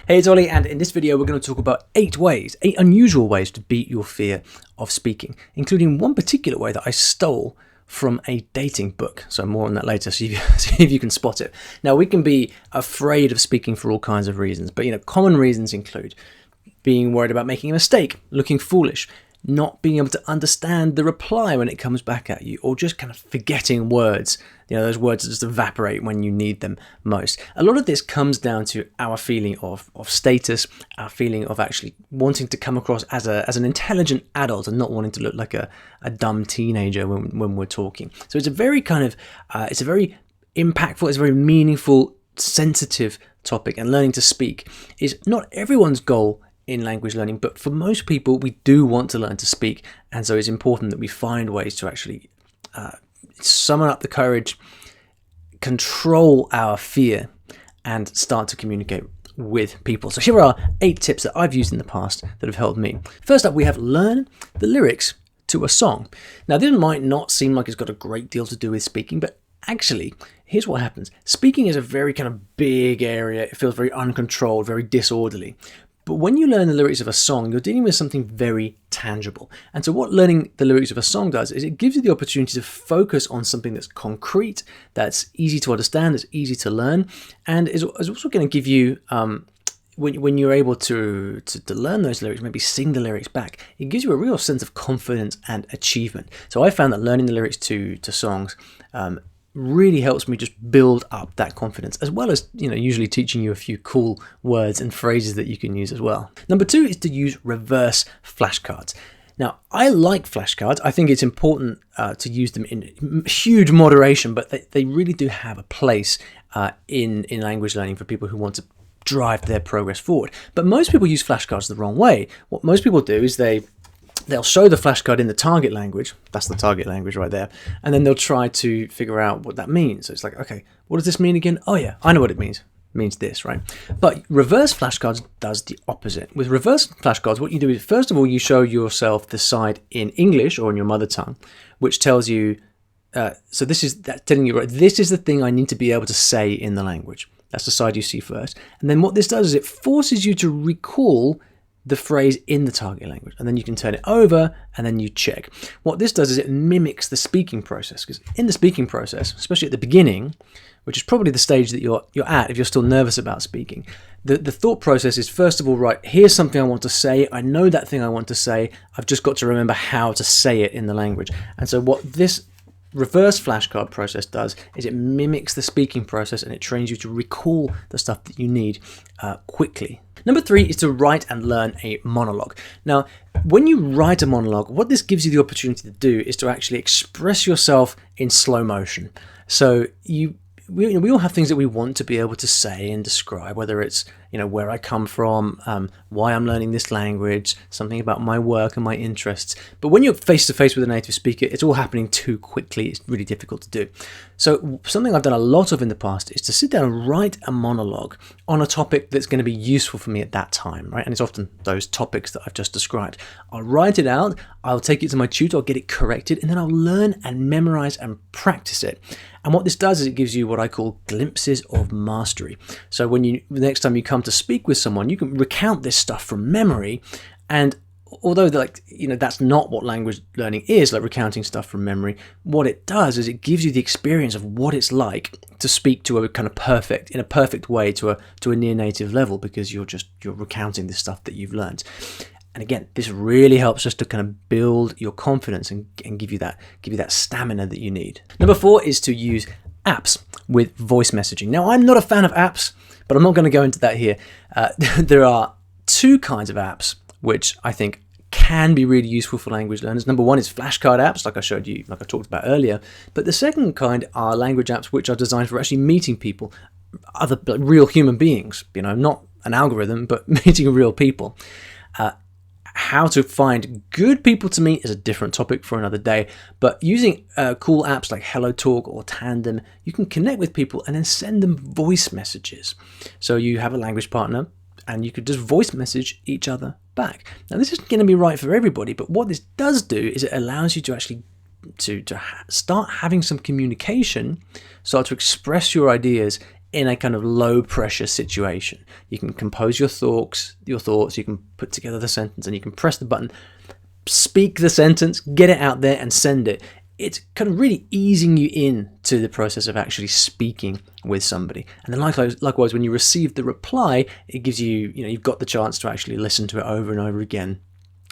Hey, it's Ollie, and in this video we're going to talk about 8 unusual ways to beat your fear of speaking, including one particular way that I stole from a dating book. So more on that later, see if you can spot it. Now, we can be afraid of speaking for all kinds of reasons, but common reasons include being worried about making a mistake, looking foolish, not being able to understand the reply when it comes back at you, or just kind of forgetting words. Those words that just evaporate when you need them most. A lot of this comes down to our feeling of status, our feeling of actually wanting to come across as an intelligent adult and not wanting to look like a dumb teenager when we're talking. So it's a very it's a very impactful, it's a very meaningful, sensitive topic, and learning to speak is not everyone's goal in language learning, but for most people we do want to learn to speak, and so it's important that we find ways to actually summon up the courage, control our fear, and start to communicate with people. So here are 8 tips that I've used in the past that have helped me. First up, we have learn the lyrics to a song. Now, this might not seem like it's got a great deal to do with speaking, but actually, here's what happens. Speaking is a very kind of big area. It feels very uncontrolled, very disorderly. But when you learn the lyrics of a song, you're dealing with something very tangible. And so what learning the lyrics of a song does is it gives you the opportunity to focus on something that's concrete, that's easy to understand, that's easy to learn, and is also going to give you, when you're able to learn those lyrics, maybe sing the lyrics back, it gives you a real sense of confidence and achievement. So I found that learning the lyrics to songs really helps me just build up that confidence, as well as usually teaching you a few cool words and phrases that you can use as well. Number 2 is to use reverse flashcards. Now, I like flashcards. I think it's important to use them in huge moderation, but they really do have a place in language learning for people who want to drive their progress forward. But most people use flashcards the wrong way. What most people do is they'll show the flashcard in the target language, that's the target language right there, and then they'll try to figure out what that means. So it's like, okay, what does this mean again? Oh yeah, I know what it means. It means this, right? But reverse flashcards does the opposite. With reverse flashcards, what you do is, first of all, you show yourself the side in English or in your mother tongue, which tells you, so that's telling you, right, this is the thing I need to be able to say in the language. That's the side you see first. And then what this does is it forces you to recall the phrase in the target language, and then you can turn it over and then you check. What this does is it mimics the speaking process, because in the speaking process, especially at the beginning, which is probably the stage that you're at if you're still nervous about speaking, the thought process is, first of all, right, here's something I want to say, I know that thing I want to say, I've just got to remember how to say it in the language. And so what this reverse flashcard process does is it mimics the speaking process, and it trains you to recall the stuff that you need quickly. Number 3 is to write and learn a monologue. Now, when you write a monologue, what this gives you the opportunity to do is to actually express yourself in slow motion. So we all have things that we want to be able to say and describe, whether it's where I come from, why I'm learning this language, something about my work and my interests. But when you're face to face with a native speaker, it's all happening too quickly. It's really difficult to do. So something I've done a lot of in the past is to sit down and write a monologue on a topic that's going to be useful for me at that time, right? And it's often those topics that I've just described. I'll write it out, I'll take it to my tutor, I'll get it corrected, and then I'll learn and memorize and practice it. And what this does is it gives you what I call glimpses of mastery. So the next time you come to speak with someone, you can recount this stuff from memory. And although that's not what language learning is, like recounting stuff from memory, what it does is it gives you the experience of what it's like to speak to a kind of in a perfect way to a near native level, because you're recounting the stuff that you've learned. And again, this really helps us to kind of build your confidence and give you that stamina that you need. Number 4 is to use apps with voice messaging. Now, I'm not a fan of apps, but I'm not going to go into that here. There are 2 kinds of apps which I think can be really useful for language learners. Number 1 is flashcard apps, like I talked about earlier. But the second kind are language apps which are designed for actually meeting people, other real human beings. Not an algorithm, but meeting real people. How to find good people to meet is a different topic for another day, but using cool apps like HelloTalk or Tandem, you can connect with people and then send them voice messages. So you have a language partner and you could just voice message each other back. Now, this isn't going to be right for everybody, but what this does do is it allows you to actually start having some communication, start to express your ideas in a kind of low pressure situation. You can compose your thoughts, you can put together the sentence, and you can press the button, speak the sentence, get it out there and send it. It's kind of really easing you in to the process of actually speaking with somebody. And then likewise, when you receive the reply, it gives you, you've got the chance to actually listen to it over and over again.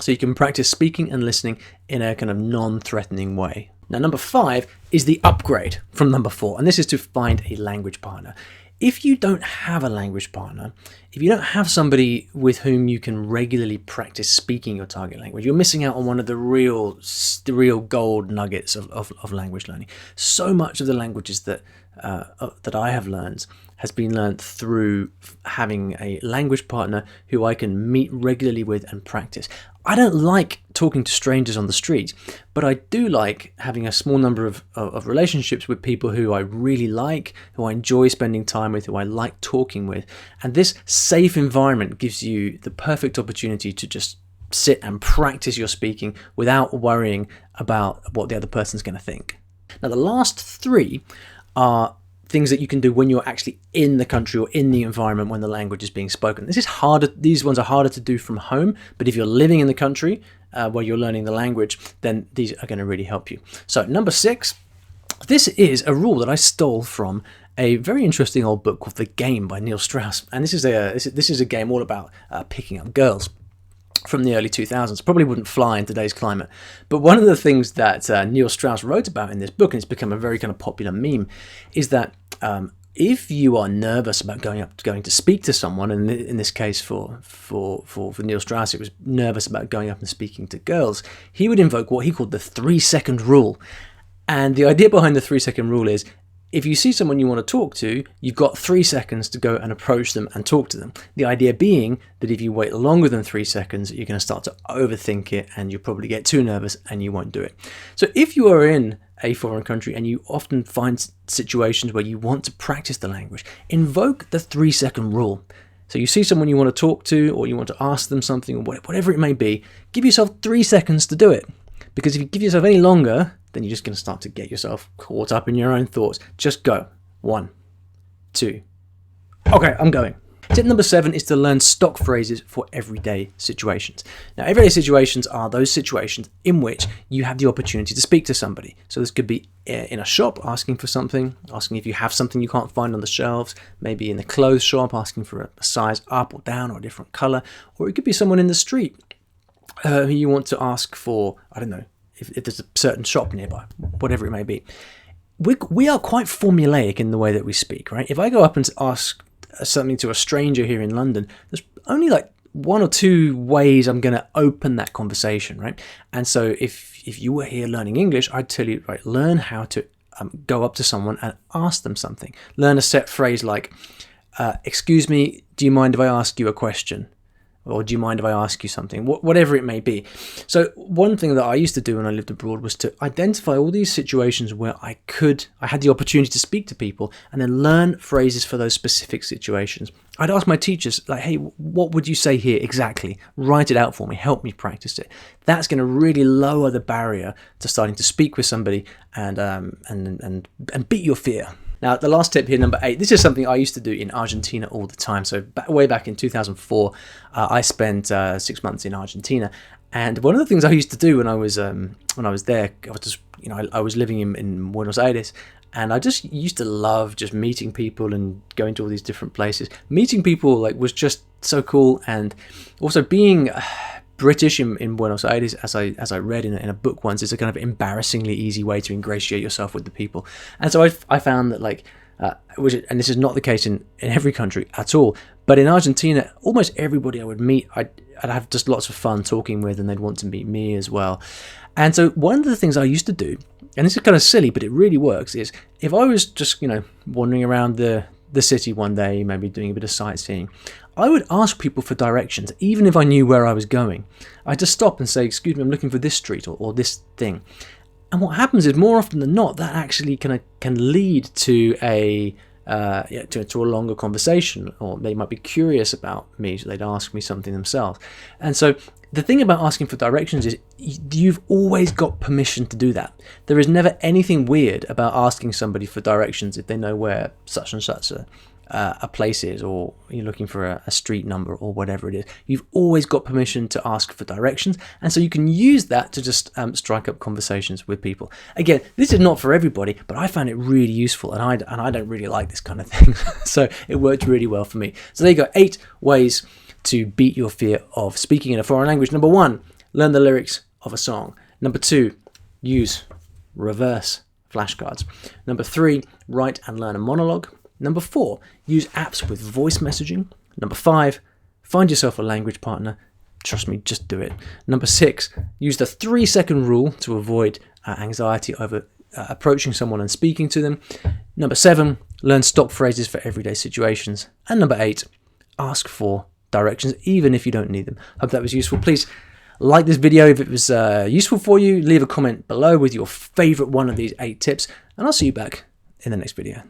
So you can practice speaking and listening in a kind of non-threatening way. Now, number 5 is the upgrade from number 4, and this is to find a language partner. If you don't have a language partner, if you don't have somebody with whom you can regularly practice speaking your target language, you're missing out on one of the real gold nuggets of language learning. So much of the languages that I have learned has been learned through having a language partner who I can meet regularly with and practice. I don't like talking to strangers on the street, but I do like having a small number of relationships with people who I really like, who I enjoy spending time with, who I like talking with. And this safe environment gives you the perfect opportunity to just sit and practice your speaking without worrying about what the other person's going to think. Now, the last 3 are things that you can do when you're actually in the country or in the environment when the language is being spoken. This is harder. These ones are harder to do from home, but if you're living in the country where you're learning the language, then these are going to really help you. So number 6, this is a rule that I stole from a very interesting old book called The Game by Neil Strauss, and this is a game all about picking up girls from the early 2000s. Probably wouldn't fly in today's climate. But one of the things that Neil Strauss wrote about in this book, and it's become a very kind of popular meme, is that if you are nervous about going to speak to someone, and in this case for Neil Strauss, it was nervous about going up and speaking to girls, he would invoke what he called the 3-second rule. And the idea behind the 3-second rule is, if you see someone you want to talk to, you've got 3 seconds to go and approach them and talk to them. The idea being that if you wait longer than 3 seconds, you're going to start to overthink it and you'll probably get too nervous and you won't do it. So if you are in a foreign country and you often find situations where you want to practice the language, invoke the 3-second rule. So you see someone you want to talk to, or you want to ask them something, or whatever it may be, give yourself 3 seconds to do it. Because if you give yourself any longer, then you're just going to start to get yourself caught up in your own thoughts. Just go. 1, 2. Okay, I'm going. Tip number 7 is to learn stock phrases for everyday situations. Now, everyday situations are those situations in which you have the opportunity to speak to somebody. So this could be in a shop, asking for something, asking if you have something you can't find on the shelves, maybe in the clothes shop, asking for a size up or down or a different color, or it could be someone in the street who you want to ask for, I don't know, if there's a certain shop nearby, whatever it may be. We are quite formulaic in the way that we speak, right? If I go up and ask something to a stranger here in London, there's only like 1 or 2 ways I'm going to open that conversation, right? And so if you were here learning English, I'd tell you, right, learn how to go up to someone and ask them something. Learn a set phrase like, excuse me, do you mind if I ask you a question? Or do you mind if I ask you something? Whatever it may be. So one thing that I used to do when I lived abroad was to identify all these situations where I had the opportunity to speak to people and then learn phrases for those specific situations. I'd ask my teachers, like, hey, what would you say here exactly? Write it out for me. Help me practice it. That's going to really lower the barrier to starting to speak with somebody and beat your fear. Now, the last tip here, number 8, this is something I used to do in Argentina all the time. So way back in 2004, I spent 6 months in Argentina. And one of the things I used to do when I was there, I was living in Buenos Aires, and I just used to love just meeting people and going to all these different places. Meeting people was just so cool, and also being British in Buenos Aires, as I read in a book once, is a kind of embarrassingly easy way to ingratiate yourself with the people. And so I found that and this is not the case in every country at all, but in Argentina, almost everybody I would meet, I'd have just lots of fun talking with, and they'd want to meet me as well. And so one of the things I used to do, and this is kind of silly, but it really works, is if I was just wandering around the city one day, maybe doing a bit of sightseeing, I would ask people for directions, even if I knew where I was going. I'd just stop and say, excuse me, I'm looking for this street or this thing. And what happens is, more often than not, that actually can lead to a longer conversation, or they might be curious about me, so they'd ask me something themselves. And so the thing about asking for directions is you've always got permission to do that. There is never anything weird about asking somebody for directions if they know where such and such a place is, or you're looking for a street number or whatever it is, you've always got permission to ask for directions, and so you can use that to just strike up conversations with people. Again, this is not for everybody, but I found it really useful, and I don't really like this kind of thing, so it worked really well for me. So there you go, 8 ways to beat your fear of speaking in a foreign language. Number 1, learn the lyrics of a song. Number 2, use reverse flashcards. Number 3, write and learn a monologue. Number 4, use apps with voice messaging. Number 5, find yourself a language partner. Trust me, just do it. Number 6, use the 3-second rule to avoid anxiety over approaching someone and speaking to them. Number 7, learn stop phrases for everyday situations. And number 8, ask for directions even if you don't need them. Hope that was useful. Please like this video if it was useful for you. Leave a comment below with your favorite one of these 8 tips, and I'll see you back in the next video.